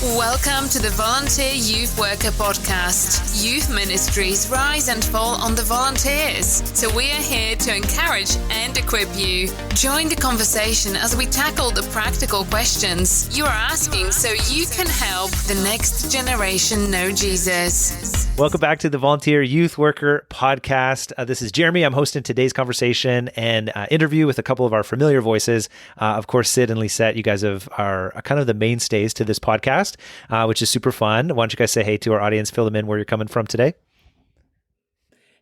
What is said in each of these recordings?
Welcome to the Volunteer Youth Worker Podcast. Youth ministries rise and fall on the volunteers. So we are here to encourage and equip you. Join the conversation as we tackle the practical questions you are asking so you can help the next generation know Jesus. Welcome back to the Volunteer Youth Worker Podcast. This is Jeremy. I'm hosting today's conversation and interview with a couple of our familiar voices. Of course, Sid and Lisette, you guys are kind of the mainstays to this podcast, which is super fun. Why don't you guys say hey to our audience, fill them in where you're coming from today?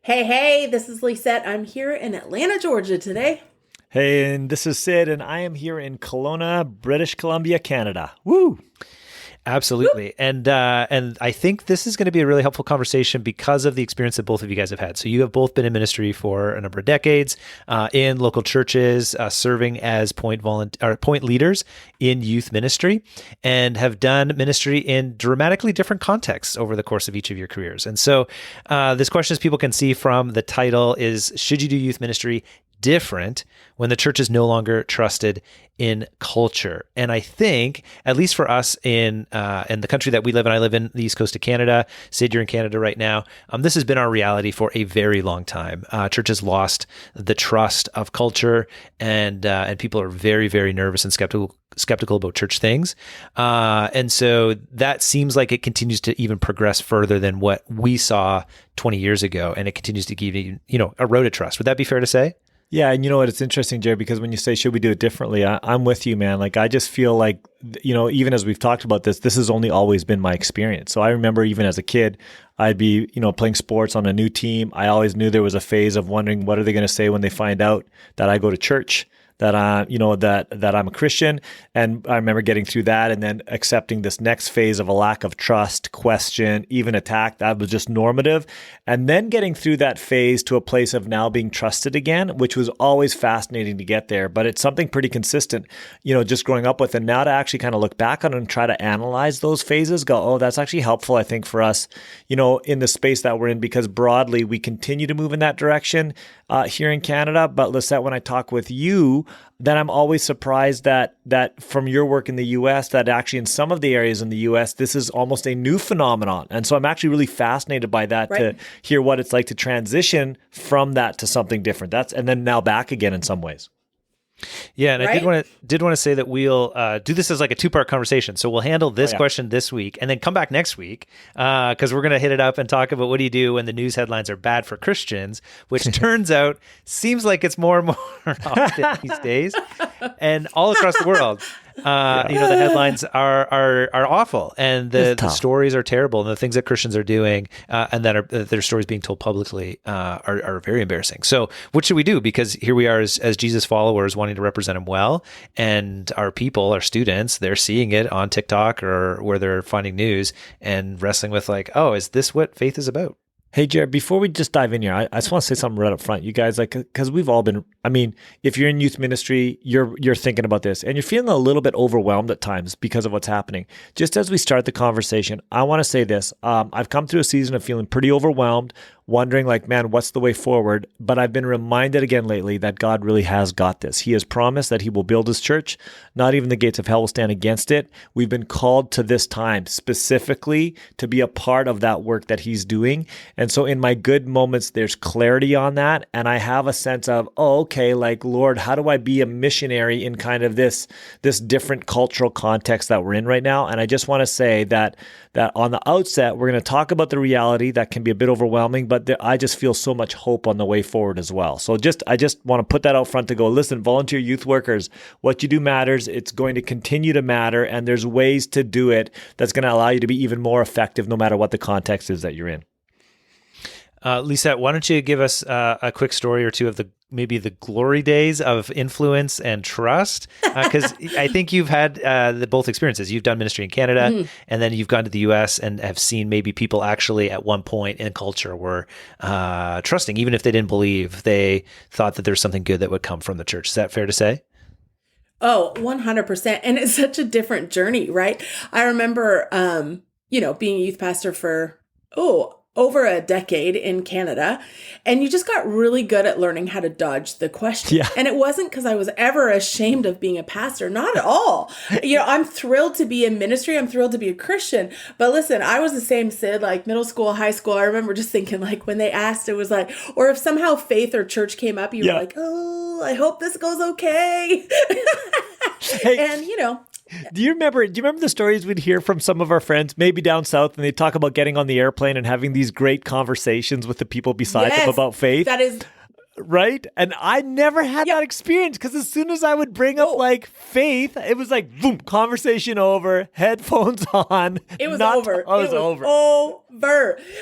Hey, this is Lisette. I'm here in Atlanta, Georgia today. Hey, and this is Sid, and I am here in Kelowna, British Columbia, Canada. Woo! Absolutely. And I think this is going to be a really helpful conversation because of the experience that both of you guys have had. So you have both been in ministry for a number of decades in local churches, serving as point leaders in youth ministry, and have done ministry in dramatically different contexts over the course of each of your careers. And so this question, as people can see from the title, is should you do youth ministry different when the church is no longer trusted in culture? And I think, at least for us in the country that we live in, I live in the East Coast of Canada. Sid, you're in Canada right now. This has been our reality for a very long time. Church has lost the trust of culture, and people are very, very nervous and skeptical about church things. And so that seems like it continues to even progress further than what we saw 20 years ago, and it continues to give you, eroded trust. Would that be fair to say? Yeah, and you know what? It's interesting, Jerry, because when you say, should we do it differently? I'm with you, man. Like, I just feel like, even as we've talked about this has only always been my experience. So I remember even as a kid, I'd be, playing sports on a new team. I always knew there was a phase of wondering, what are they going to say when they find out that I go to church, that that I'm a Christian. And I remember getting through that and then accepting this next phase of a lack of trust, question, even attack. That was just normative. And then getting through that phase to a place of now being trusted again, which was always fascinating to get there. But it's something pretty consistent, just growing up with. And now to actually kind of look back on it and try to analyze those phases, go, oh, that's actually helpful, I think, for us, in the space that we're in, because broadly we continue to move in that direction here in Canada. But Lisette, when I talk with you, then I'm always surprised that from your work in the U.S., that actually in some of the areas in the U.S., this is almost a new phenomenon. And so I'm actually really fascinated by that, right, to hear what it's like to transition from that to something different. And then now back again in some ways. Yeah, and right? I did want to say that we'll do this as like a two-part conversation. So we'll handle this question this week and then come back next week because we're going to hit it up and talk about what do you do when the news headlines are bad for Christians, which turns out seems like it's more and more often these days and all across the world. The headlines are awful, and the stories are terrible, and the things that Christians are doing and that their stories being told publicly are very embarrassing. So what should we do? Because here we are as Jesus followers wanting to represent him well, and our people, our students, they're seeing it on TikTok or where they're finding news and wrestling with like, oh, is this what faith is about? Hey, Jared, before we just dive in here, I just want to say something right up front. You guys, because we've all been, if you're in youth ministry, you're thinking about this and you're feeling a little bit overwhelmed at times because of what's happening. Just as we start the conversation, I want to say this. I've come through a season of feeling pretty overwhelmed, wondering like, man, what's the way forward? But I've been reminded again lately that God really has got this. He has promised that he will build his church. Not even the gates of hell will stand against it. We've been called to this time specifically to be a part of that work that he's doing. And so in my good moments, there's clarity on that. And I have a sense of, oh, okay, like, Lord, how do I be a missionary in kind of this different cultural context that we're in right now? And I just want to say that on the outset, we're going to talk about the reality that can be a bit overwhelming, but I just feel so much hope on the way forward as well. So I just want to put that out front to go, listen, volunteer youth workers, what you do matters. It's going to continue to matter. And there's ways to do it that's going to allow you to be even more effective no matter what the context is that you're in. Lisette, why don't you give us a quick story or two of maybe the glory days of influence and trust? Because I think you've had both experiences. You've done ministry in Canada, and then you've gone to the U.S. and have seen maybe people actually at one point in culture were trusting, even if they didn't believe. They thought that there's something good that would come from the church. Is that fair to say? Oh, 100%. And it's such a different journey, right? I remember, being a youth pastor for, over a decade in Canada, and you just got really good at learning how to dodge the question. Yeah. And it wasn't because I was ever ashamed of being a pastor, not at all. I'm thrilled to be in ministry. I'm thrilled to be a Christian. But listen, I was the same, Sid, like middle school, high school. I remember just thinking, like, when they asked, it was like, or if somehow faith or church came up, you were like, oh, I hope this goes okay. And, Do you remember the stories we'd hear from some of our friends, maybe down south, and they talk about getting on the airplane and having these great conversations with the people beside them about faith? That is right. And I never had that experience, because as soon as I would bring up like faith, it was like, boom, conversation over, headphones on. It was over. Oh, it was over.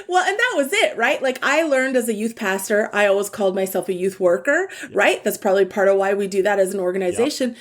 Well, and that was it, right? Like, I learned as a youth pastor, I always called myself a youth worker, right? That's probably part of why we do that as an organization,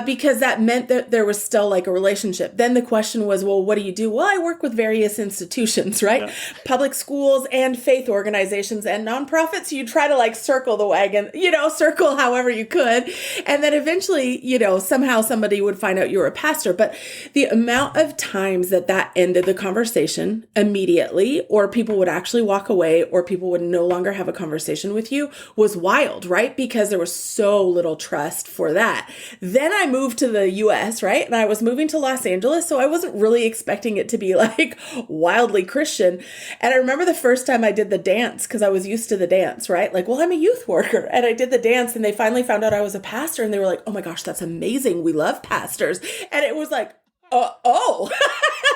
because that meant that there was still like a relationship. Then the question was, well, what do you do? Well, I work with various institutions, right? Yeah. Public schools and faith organizations and nonprofits. You try to like circle the wagon, circle however you could. And then eventually, somehow somebody would find out you were a pastor. But the amount of times that ended the conversation immediately, or people would actually walk away, or people would no longer have a conversation with you, was wild, right? Because there was so little trust for that. Then I moved to the US, right? And I was moving to Los Angeles, so I wasn't really expecting it to be like wildly Christian. And I remember the first time I did the dance, because I was used to the dance, right? Like, well, I'm a youth worker. And I did the dance, and they finally found out I was a pastor, and they were like, oh my gosh, that's amazing. We love pastors. And it was like, oh.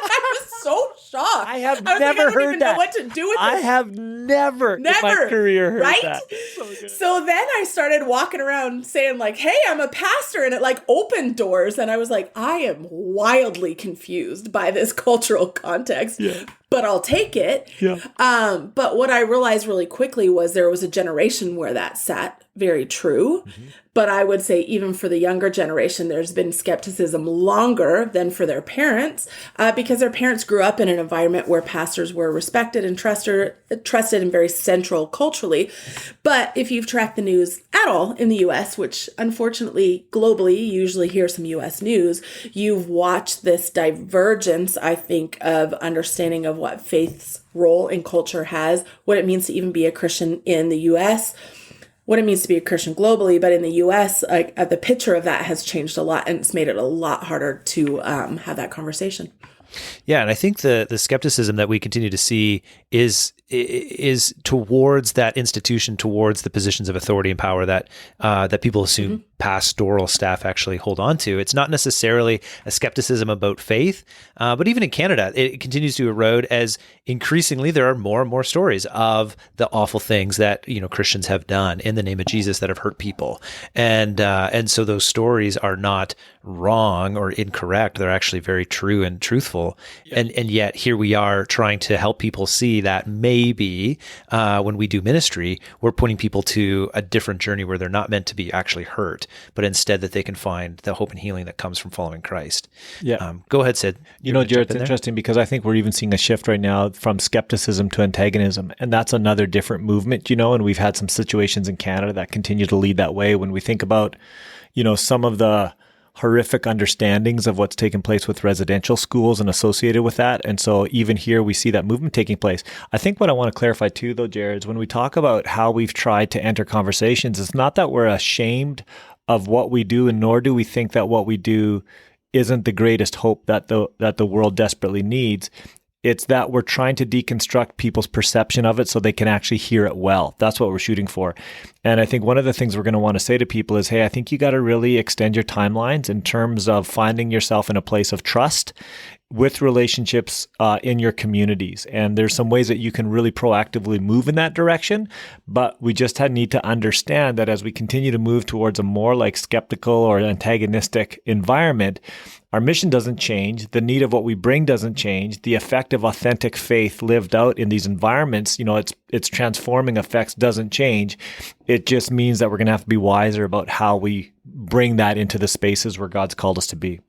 I was so shocked. I have never heard that. Know what to do with this. I have never in my career heard that. So then I started walking around saying like, hey, I'm a pastor. And it like opened doors. And I was like, I am wildly confused by this cultural context. Yeah. But I'll take it. Yeah. But what I realized really quickly was there was a generation where that sat very true. Mm-hmm. But I would say even for the younger generation, there's been skepticism longer than for their parents, because their parents grew up in an environment where pastors were respected and trusted and very central culturally. But if you've tracked the news at all in the U.S., which unfortunately globally, you usually hear some U.S. news, you've watched this divergence, I think, of understanding of what faith's role in culture has, what it means to even be a Christian in the U.S., what it means to be a Christian globally. But in the U.S., like, the picture of that has changed a lot, and it's made it a lot harder to have that conversation. Yeah, and I think the skepticism that we continue to see is towards that institution, towards the positions of authority and power that people assume pastoral staff actually hold on to. It's not necessarily a skepticism about faith, but even in Canada, it continues to erode as increasingly there are more and more stories of the awful things that Christians have done in the name of Jesus that have hurt people, and so those stories are not wrong or incorrect. They're actually very true and truthful, and yet here we are trying to help people see that maybe when we do ministry, we're pointing people to a different journey where they're not meant to be actually hurt, but instead that they can find the hope and healing that comes from following Christ. Yeah. Go ahead, Sid. Jared, it's interesting because I think we're even seeing a shift right now from skepticism to antagonism. And that's another different movement, and we've had some situations in Canada that continue to lead that way. When we think about, some of the horrific understandings of what's taken place with residential schools and associated with that. And so even here, we see that movement taking place. I think what I want to clarify too, though, Jared, is when we talk about how we've tried to enter conversations, it's not that we're ashamed of what we do, and nor do we think that what we do isn't the greatest hope that the world desperately needs. It's that we're trying to deconstruct people's perception of it so they can actually hear it well. That's what we're shooting for. And I think one of the things we're going to want to say to people is, hey, I think you got to really extend your timelines in terms of finding yourself in a place of trust with relationships in your communities. And there's some ways that you can really proactively move in that direction. But we just need to understand that as we continue to move towards a more like skeptical or antagonistic environment, our mission doesn't change. The need of what we bring doesn't change. The effect of authentic faith lived out in these environments, its transforming effects doesn't change. It just means that we're going to have to be wiser about how we bring that into the spaces where God's called us to be.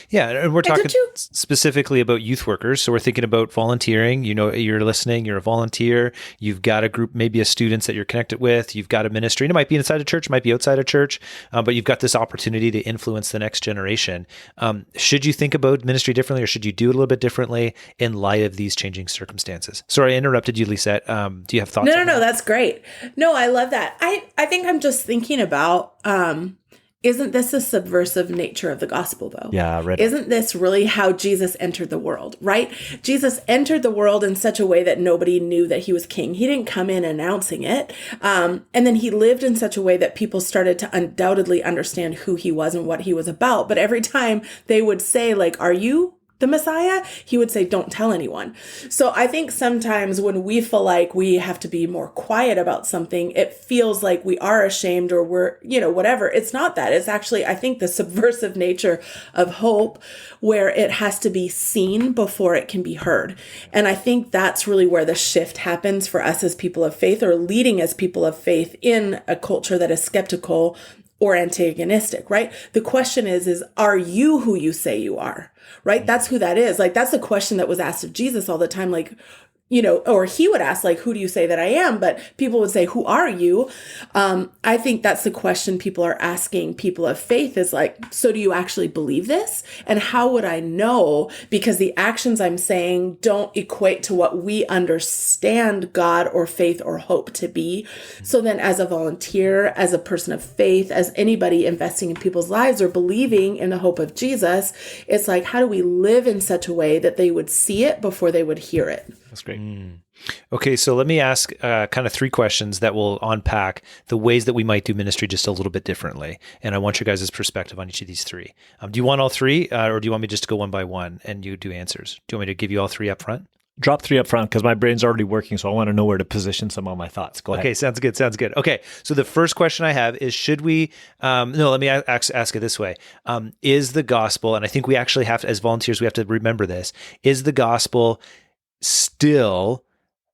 Yeah, and we're talking specifically about youth workers. So we're thinking about volunteering. You know, you're listening, you're a volunteer, you've got a group, maybe a students that you're connected with, you've got a ministry, and it might be inside a church, it might be outside a church, but you've got this opportunity to influence the next generation. Should you think about ministry differently, or should you do it a little bit differently in light of these changing circumstances? Sorry, I interrupted you, Lisette. Do you have thoughts? No, that's great. No, I love that. I think I'm just thinking about, isn't this a subversive nature of the gospel, though? Yeah, right. Isn't this really how Jesus entered the world, right? Jesus entered the world in such a way that nobody knew that he was king. He didn't come in announcing it. And then he lived in such a way that people started to undoubtedly understand who he was and what he was about. But every time they would say, like, are you the Messiah? He would say, don't tell anyone. So I think sometimes when we feel like we have to be more quiet about something, it feels like we are ashamed or we're, whatever. It's not that. It's actually, I think, the subversive nature of hope, where it has to be seen before it can be heard. And I think that's really where the shift happens for us as people of faith, or leading as people of faith in a culture that is skeptical or antagonistic, right? The question is, are you who you say you are, right? That's who that is. Like, that's the question that was asked of Jesus all the time. Like, or he would ask, like, who do you say that I am? But people would say, who are you? I think that's the question people are asking people of faith, is like, so do you actually believe this? And how would I know? Because the actions I'm saying don't equate to what we understand God or faith or hope to be. So then, as a volunteer, as a person of faith, as anybody investing in people's lives or believing in the hope of Jesus, it's like, how do we live in such a way that they would see it before they would hear it? That's great. Okay, so let me ask kind of 3 questions that will unpack the ways that we might do ministry just a little bit differently. And I want your guys' perspective on each of these 3. Do you want all 3, or do you want me just to go one by one and you do answers? Do you want me to give you all 3 up front? Drop 3 up front, because my brain's already working, so I want to know where to position some of my thoughts. Go ahead. Okay, sounds good. Okay, so the first question I have is, should we, let me ask it this way. Is the gospel, and I think we actually have to, as volunteers, we have to remember this, is the gospel still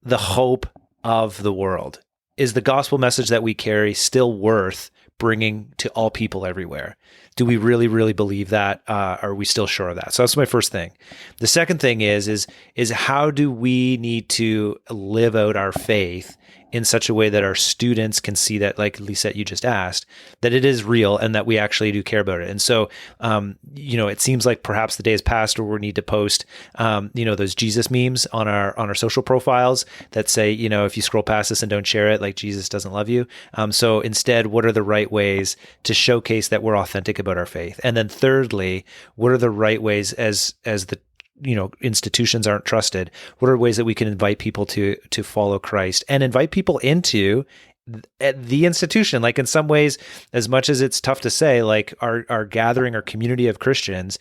the hope of the world? Is the gospel message that we carry still worth bringing to all people everywhere? Do we really, really believe that? Are we still sure of that? So that's my first thing. The second thing is how do we need to live out our faith in such a way that our students can see that, like Lisette, you just asked, that it is real and that we actually do care about it. And so, it seems like perhaps the day has passed where we need to post, those Jesus memes on our social profiles that say, if you scroll past this and don't share it, like, Jesus doesn't love you. So instead, what are the right ways to showcase that we're authentic about our faith? And then thirdly, what are the right ways as the institutions aren't trusted? What are ways that we can invite people to follow Christ and invite people into the institution? Like, in some ways, as much as it's tough to say, like, our gathering, our community of Christians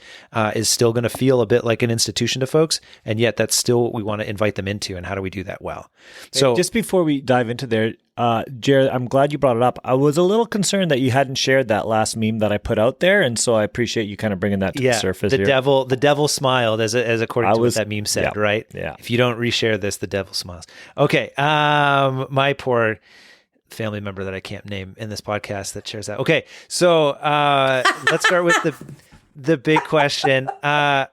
is still going to feel a bit like an institution to folks, and yet that's still what we want to invite them into. And how do we do that well? So just before we dive into there, Jared, I'm glad you brought it up. I was a little concerned that you hadn't shared that last meme that I put out there, and so I appreciate you kind of bringing that to the surface. The devil smiled, as according to what that meme said, right? Yeah. If you don't reshare this, the devil smiles. Okay, my poor family member that I can't name in this podcast that shares that. Okay, so let's start with the big question. We're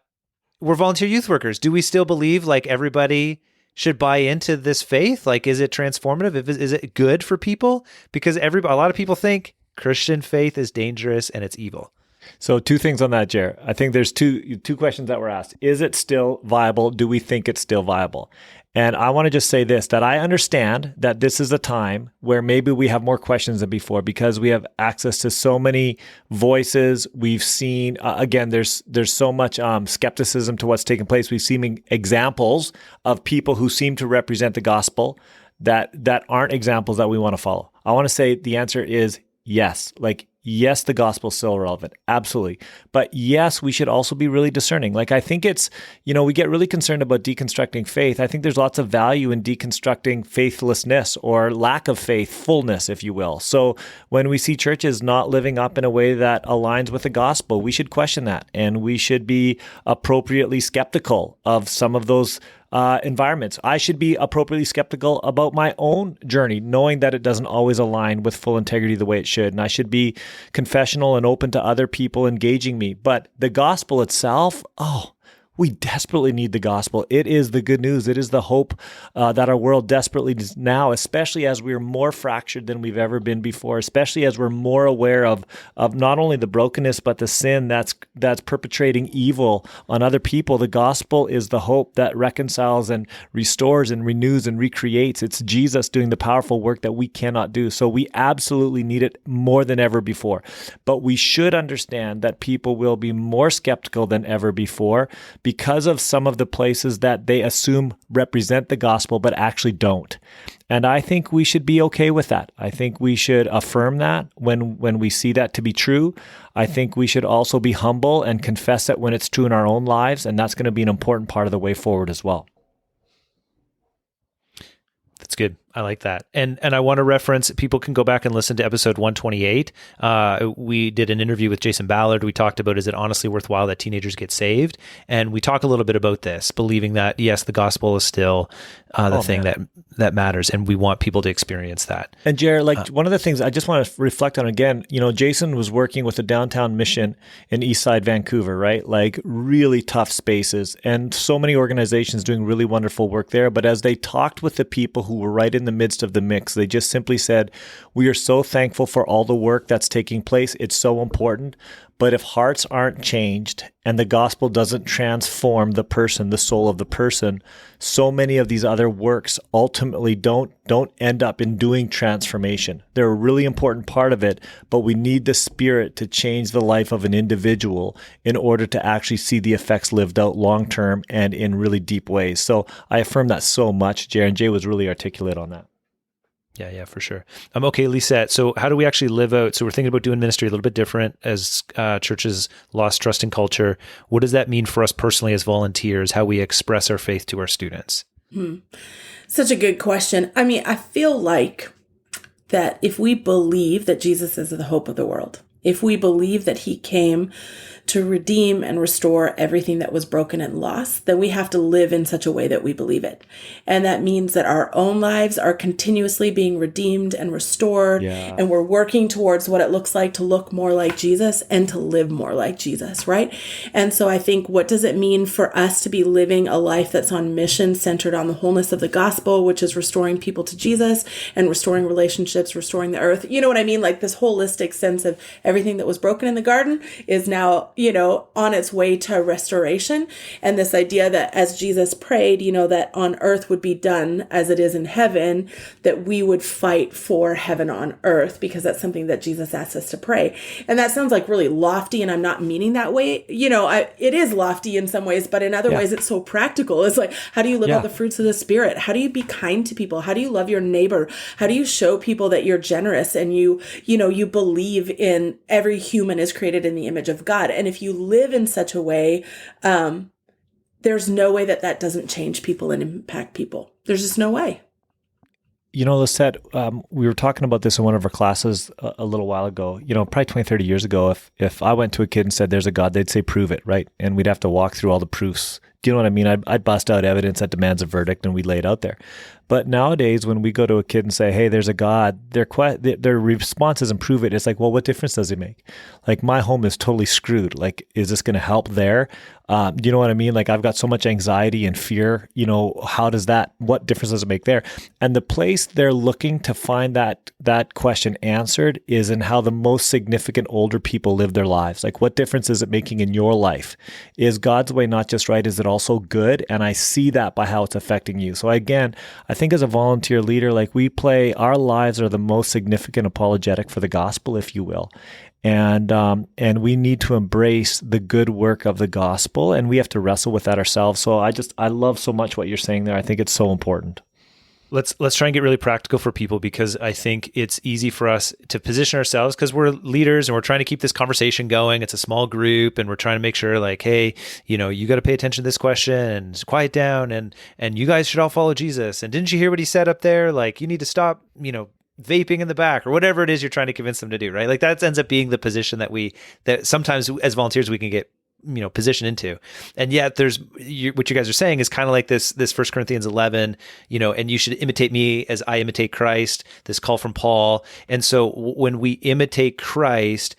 volunteer youth workers. Do we still believe, like, everybody should buy into this faith? Like, is it transformative? Is it good for people? Because a lot of people think Christian faith is dangerous and it's evil. So 2 things on that, Jer. I think there's two questions that were asked. Is it still viable? Do we think it's still viable? And I want to just say this, that I understand that this is a time where maybe we have more questions than before, because we have access to so many voices. We've seen, again, there's so much skepticism to what's taking place. We've seen examples of people who seem to represent the gospel that aren't examples that we want to follow. I want to say the answer is yes. Like, yes, the gospel is still relevant. Absolutely. But yes, we should also be really discerning. Like, I think it's, we get really concerned about deconstructing faith. I think there's lots of value in deconstructing faithlessness or lack of faithfulness, if you will. So when we see churches not living up in a way that aligns with the gospel, we should question that. And we should be appropriately skeptical of some of those environments. I should be appropriately skeptical about my own journey, knowing that it doesn't always align with full integrity the way it should. And I should be confessional and open to other people engaging me. But the gospel itself, we desperately need the gospel. It is the good news. It is the hope that our world desperately needs now, especially as we're more fractured than we've ever been before, especially as we're more aware of not only the brokenness, but the sin that's perpetrating evil on other people. The gospel is the hope that reconciles and restores and renews and recreates. It's Jesus doing the powerful work that we cannot do. So we absolutely need it more than ever before. But we should understand that people will be more skeptical than ever before, because of some of the places that they assume represent the gospel, but actually don't. And I think we should be okay with that. I think we should affirm that when we see that to be true. I think we should also be humble and confess it when it's true in our own lives. And that's going to be an important part of the way forward as well. That's good. I like that. And I want to reference, people can go back and listen to episode 128. We did an interview with Jason Ballard. We talked about, is it honestly worthwhile that teenagers get saved? And we talk a little bit about this, believing that, yes, the gospel is still the thing that matters. And we want people to experience that. And Jared, one of the things I just want to reflect on again, Jason was working with a downtown mission in Eastside Vancouver, right? Like really tough spaces, and so many organizations doing really wonderful work there. But as they talked with the people who were right in the midst of the mix, they just simply said, we are so thankful for all the work that's taking place. It's so important. But if hearts aren't changed and the gospel doesn't transform the person, the soul of the person, so many of these other works ultimately don't end up in doing transformation. They're a really important part of it, but we need the Spirit to change the life of an individual in order to actually see the effects lived out long-term and in really deep ways. So I affirm that so much. Jay, and Jay was really articulate on that. Yeah, for sure. Okay, Lisette, so how do we actually live out? So we're thinking about doing ministry a little bit different as churches lost trust in culture. What does that mean for us personally as volunteers, how we express our faith to our students? Such a good question. I mean, I feel like that if we believe that Jesus is the hope of the world, if we believe that he came to redeem and restore everything that was broken and lost, then we have to live in such a way that we believe it. And that means that our own lives are continuously being redeemed and restored. Yeah. And we're working towards what it looks like to look more like Jesus and to live more like Jesus, right? And so I think, what does it mean for us to be living a life that's on mission, centered on the wholeness of the gospel, which is restoring people to Jesus and restoring relationships, restoring the earth? You know what I mean? Like this holistic sense of everything that was broken in the garden is now, on its way to restoration. And this idea that as Jesus prayed, that on earth would be done as it is in heaven, that we would fight for heaven on earth, because that's something that Jesus asked us to pray. And that sounds like really lofty, and I'm not meaning that way. It is lofty in some ways, but in other ways it's so practical. It's like, how do you live all the fruits of the Spirit? How do you be kind to people? How do you love your neighbor? How do you show people that you're generous and you believe in every human is created in the image of God? And if you live in such a way, there's no way that doesn't change people and impact people. There's just no way. Lisette, we were talking about this in one of our classes a little while ago, probably 20, 30 years ago. If I went to a kid and said, there's a God, they'd say, prove it, right? And we'd have to walk through all the proofs. Do you know what I mean? I'd bust out evidence that demands a verdict, and we'd lay it out there. But nowadays, when we go to a kid and say, hey, there's a God, their response isn't prove it. It's like, well, what difference does it make? Like, my home is totally screwed. Like, is this going to help there? Do you know what I mean? Like, I've got so much anxiety and fear, what difference does it make there? And the place they're looking to find that question answered is in how the most significant older people live their lives. Like, what difference is it making in your life? Is God's way not just right? Is it also good? And I see that by how it's affecting you. So again, I think as a volunteer leader, like, our lives are the most significant apologetic for the gospel, if you will. And we need to embrace the good work of the gospel, and we have to wrestle with that ourselves. So I love so much what you're saying there. I think it's so important. Let's try and get really practical for people, because I think it's easy for us to position ourselves, because we're leaders and we're trying to keep this conversation going. It's a small group and we're trying to make sure, like, hey, you got to pay attention to this question and quiet down, and you guys should all follow Jesus. And didn't you hear what he said up there? Like, you need to stop, vaping in the back, or whatever it is you're trying to convince them to do, right? Like, that ends up being the position that sometimes as volunteers we can get position into. And yet there's what you guys are saying is kind of like this 1 Corinthians 11, and you should imitate me as I imitate Christ, this call from Paul. And so when we imitate Christ,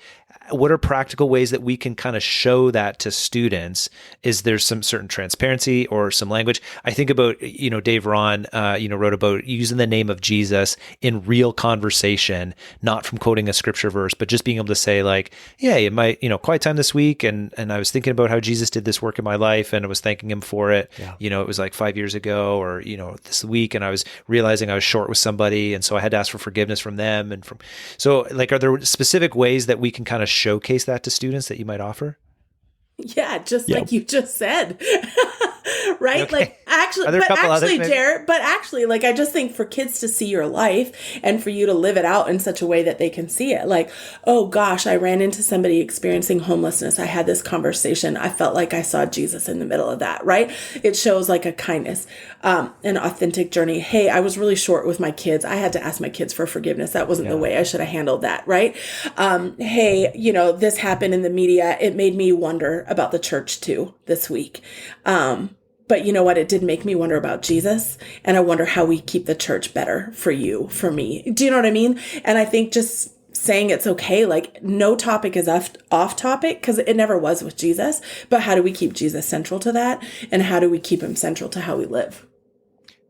what are practical ways that we can kind of show that to students? Is there some certain transparency or some language? I think about, Dave Ron, wrote about using the name of Jesus in real conversation, not from quoting a scripture verse, but just being able to say like, yeah, in my, quiet time this week. And I was thinking about how Jesus did this work in my life and I was thanking him for it. Yeah. It was like 5 years ago or, this week. And I was realizing I was short with somebody. And so I had to ask for forgiveness from them. So like, are there specific ways that we can kind of showcase that to students that you might offer? Yeah, just like you just said. Right? Okay. Like actually, Jared, like I just think for kids to see your life and for you to live it out in such a way that they can see it. Like, oh gosh, I ran into somebody experiencing homelessness. I had this conversation. I felt like I saw Jesus in the middle of that, right? It shows like a kindness, an authentic journey. Hey, I was really short with my kids. I had to ask my kids for forgiveness. That wasn't the way I should have handled that, right? Hey, this happened in the media. It made me wonder about the church too this week. But you know what? It did make me wonder about Jesus. And I wonder how we keep the church better for you, for me. Do you know what I mean? And I think just saying it's okay, like no topic is off topic because it never was with Jesus. But how do we keep Jesus central to that? And how do we keep him central to how we live?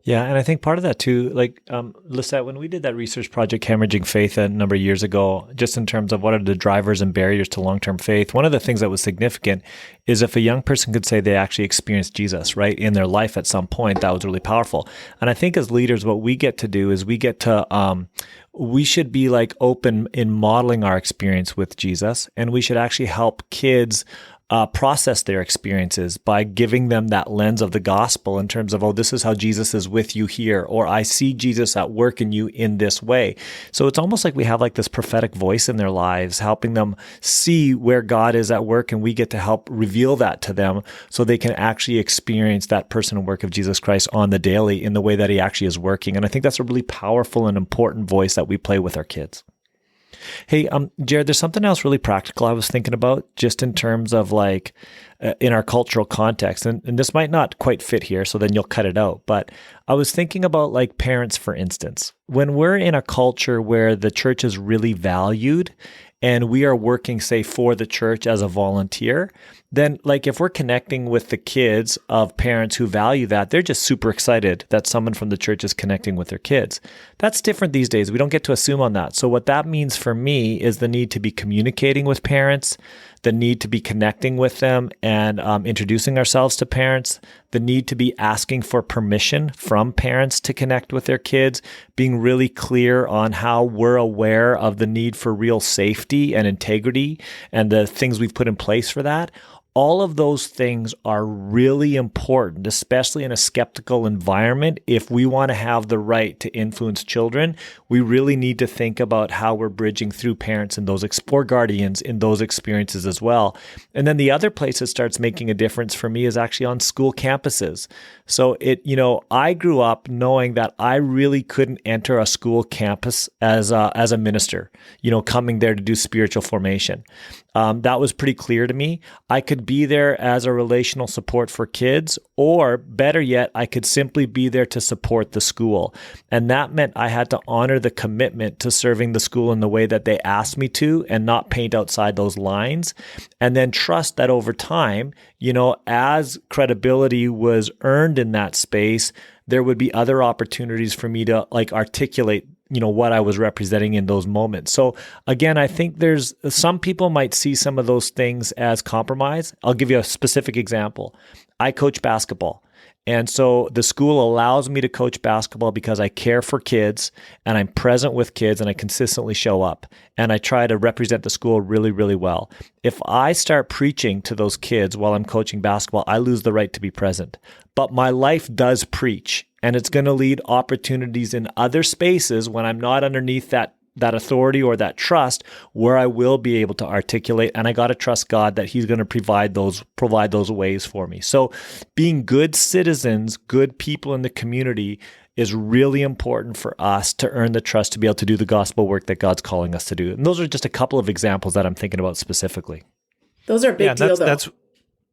Yeah, and I think part of that too, like Lisette, when we did that research project, Hemorrhaging Faith, a number of years ago, just in terms of what are the drivers and barriers to long-term faith, one of the things that was significant is if a young person could say they actually experienced Jesus, right, in their life at some point, that was really powerful. And I think as leaders, what we get to do is we should be like open in modeling our experience with Jesus, and we should actually help kids process their experiences by giving them that lens of the gospel in terms of, oh, this is how Jesus is with you here, or I see Jesus at work in you in this way. So it's almost like we have like this prophetic voice in their lives, helping them see where God is at work, and we get to help reveal that to them so they can actually experience that person and work of Jesus Christ on the daily in the way that he actually is working. And I think that's a really powerful and important voice that we play with our kids. Hey, Jared, there's something else really practical I was thinking about just in terms of like in our cultural context, and this might not quite fit here, so then you'll cut it out. But I was thinking about like parents, for instance. When we're in a culture where the church is really valued and we are working, say, for the church as a volunteer, then like if we're connecting with the kids of parents who value that, they're just super excited that someone from the church is connecting with their kids. That's different these days. We don't get to assume on that. So what that means for me is the need to be communicating with parents, the need to be connecting with them and introducing ourselves to parents, the need to be asking for permission from parents to connect with their kids, being really clear on how we're aware of the need for real safety and integrity and the things we've put in place for that. All of those things are really important, especially in a skeptical environment. If we want to have the right to influence children, we really need to think about how we're bridging through parents and those or guardians in those experiences as well. And then the other place it starts making a difference for me is actually on school campuses. So I grew up knowing that I really couldn't enter a school campus as a minister, coming there to do spiritual formation. That was pretty clear to me. I could be there as a relational support for kids, or better yet, I could simply be there to support the school. And that meant I had to honor the commitment to serving the school in the way that they asked me to and not paint outside those lines. And then trust that over time, as credibility was earned in that space, there would be other opportunities for me to like articulate what I was representing in those moments. So again, I think there's some people might see some of those things as compromise. I'll give you a specific example. I coach basketball. And so the school allows me to coach basketball because I care for kids and I'm present with kids and I consistently show up and I try to represent the school really, really well. If I start preaching to those kids while I'm coaching basketball, I lose the right to be present. But my life does preach, and it's going to lead opportunities in other spaces when I'm not underneath that authority or that trust where I will be able to articulate, and I got to trust God that he's going to provide those ways for me. So being good citizens, good people in the community is really important for us to earn the trust to be able to do the gospel work that God's calling us to do. And those are just a couple of examples that I'm thinking about specifically. Those are big deal though.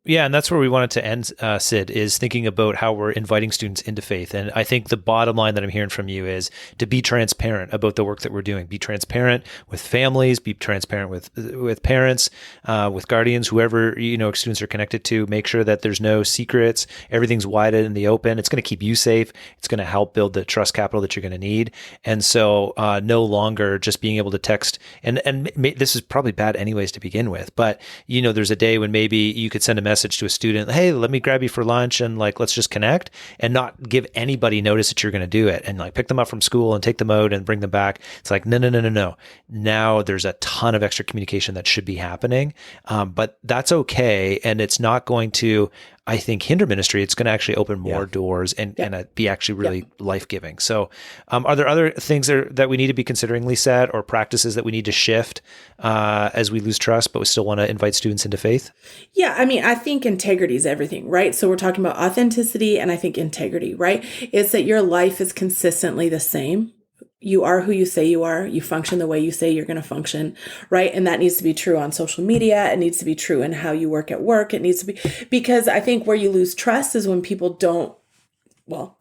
Yeah, and that's where we wanted to end, Sid, is thinking about how we're inviting students into faith. And I think the bottom line that I'm hearing from you is to be transparent about the work that we're doing. Be transparent with families, be transparent with parents, with guardians, whoever students are connected to. Make sure that there's no secrets. Everything's wide in the open. It's going to keep you safe. It's going to help build the trust capital that you're going to need. And so no longer just being able to text. And this is probably bad anyways to begin with. But, there's a day when maybe you could send a message to a student, hey, let me grab you for lunch and let's just connect, and not give anybody notice that you're going to do it, and pick them up from school and take them out and bring them back. It's no. Now there's a ton of extra communication that should be happening. But that's okay. And it's not going to, I think, hinder ministry. It's going to actually open more doors and be actually really life-giving. So are there other things that we need to be considering, Lisette, or practices that we need to shift as we lose trust, but we still want to invite students into faith? Yeah, I think integrity is everything, right? So we're talking about authenticity, and I think integrity, right? It's that your life is consistently the same. You are who you say you are. You function the way you say you're going to function, right? And that needs to be true on social media. It needs to be true in how you work at work. It needs to be, because I think where you lose trust is when people don't,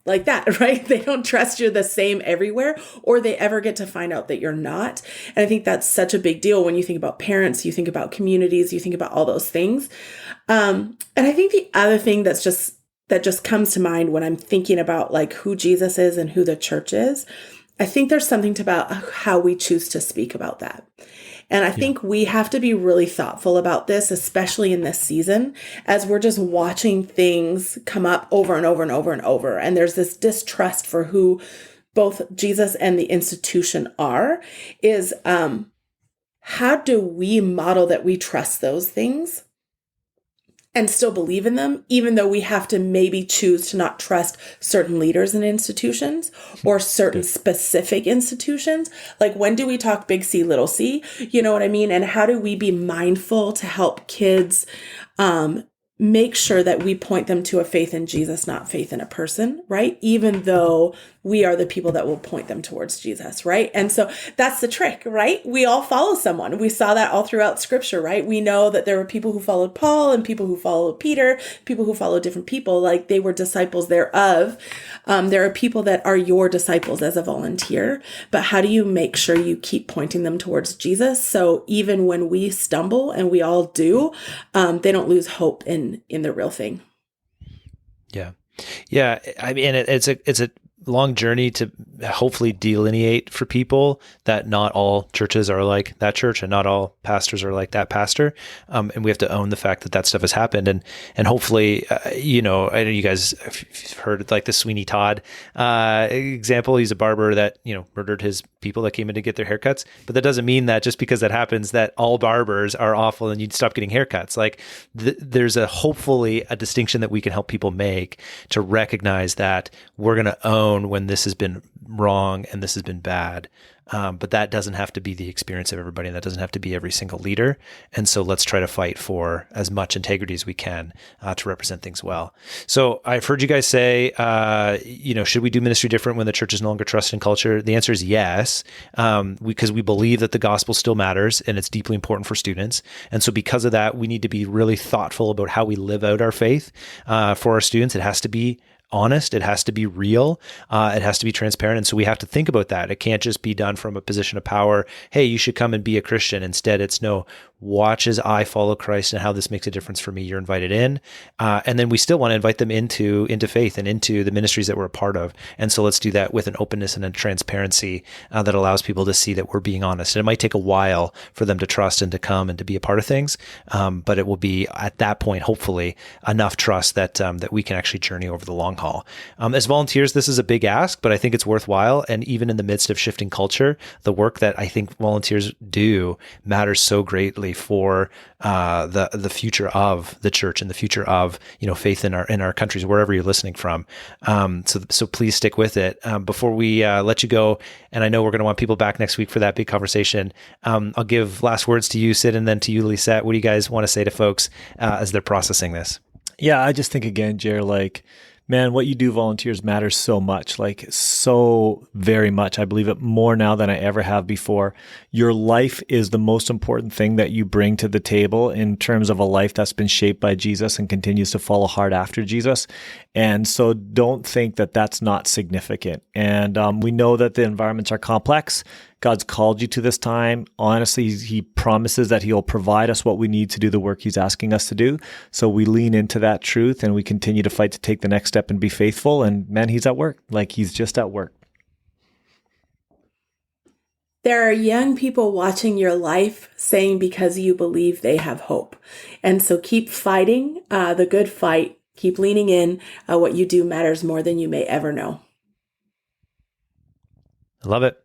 like that, right? They don't trust you're the same everywhere, or they ever get to find out that you're not. And I think that's such a big deal when you think about parents, you think about communities, you think about all those things. And I think the other thing that just comes to mind when I'm thinking about who Jesus is and who the church is, I think there's something about how we choose to speak about that. And I think we have to be really thoughtful about this, especially in this season, as we're just watching things come up over and over and over and over. And there's this distrust for who both Jesus and the institution are, is how do we model that we trust those things and still believe in them, even though we have to maybe choose to not trust certain leaders and institutions or certain specific institutions? When do we talk big C, little c? You know what I mean? And how do we be mindful to help kids make sure that we point them to a faith in Jesus, not faith in a person, right? Even though we are the people that will point them towards Jesus, right? And so that's the trick, right? We all follow someone. We saw that all throughout scripture, right? We know that there were people who followed Paul and people who followed Peter, people who followed different people, they were disciples thereof. There are people that are your disciples as a volunteer, but how do you make sure you keep pointing them towards Jesus? So even when we stumble, and we all do, they don't lose hope in the real thing. Yeah. It's a long journey to hopefully delineate for people that not all churches are like that church and not all pastors are like that pastor. And we have to own the fact that stuff has happened. And hopefully, I know you guys have heard the Sweeney Todd example. He's a barber that, murdered his people that came in to get their haircuts. But that doesn't mean that just because that happens, that all barbers are awful and you'd stop getting haircuts. There's hopefully a distinction that we can help people make to recognize that we're going to own when this has been wrong and this has been bad. But that doesn't have to be the experience of everybody, and that doesn't have to be every single leader. And so let's try to fight for as much integrity as we can to represent things well. So I've heard you guys say, should we do ministry different when the church is no longer trusted in culture? The answer is yes, because we believe that the gospel still matters and it's deeply important for students. And so because of that, we need to be really thoughtful about how we live out our faith for our students. It has to be honest. It has to be real. It has to be transparent. And so we have to think about that. It can't just be done from a position of power. Hey, you should come and be a Christian. Instead, it's no, watch as I follow Christ and how this makes a difference for me. You're invited in. And then we still want to invite them into faith and into the ministries that we're a part of. And so let's do that with an openness and a transparency that allows people to see that we're being honest. And it might take a while for them to trust and to come and to be a part of things. But it will be at that point, hopefully, enough trust that we can actually journey over the long haul. As volunteers, this is a big ask, but I think it's worthwhile. And even in the midst of shifting culture, the work that I think volunteers do matters so greatly for the future of the church and the future of faith in our countries, wherever you're listening from. So please stick with it. Before we let you go, and I know we're going to want people back next week for that big conversation. I'll give last words to you, Sid, and then to you, Lisette. What do you guys want to say to folks as they're processing this? Yeah, I just think again, Jer, Man, what you do, volunteers, matters so much, like so very much. I believe it more now than I ever have before. Your life is the most important thing that you bring to the table in terms of a life that's been shaped by Jesus and continues to follow hard after Jesus. And so don't think that that's not significant. And we know that the environments are complex. God's called you to this time. Honestly, he promises that he'll provide us what we need to do the work he's asking us to do. So we lean into that truth and we continue to fight to take the next step and be faithful. And man, he's at work. Like he's just at work. There are young people watching your life saying because you believe they have hope. And so keep fighting the good fight. Keep leaning in. What you do matters more than you may ever know. I love it.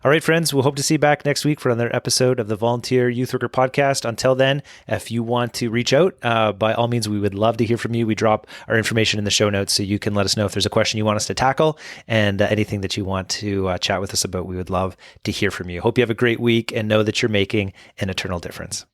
All right, friends, we'll hope to see you back next week for another episode of the Volunteer Youth Worker Podcast. Until then, if you want to reach out, by all means, we would love to hear from you. We drop our information in the show notes so you can let us know if there's a question you want us to tackle and anything that you want to chat with us about. We would love to hear from you. Hope you have a great week and know that you're making an eternal difference.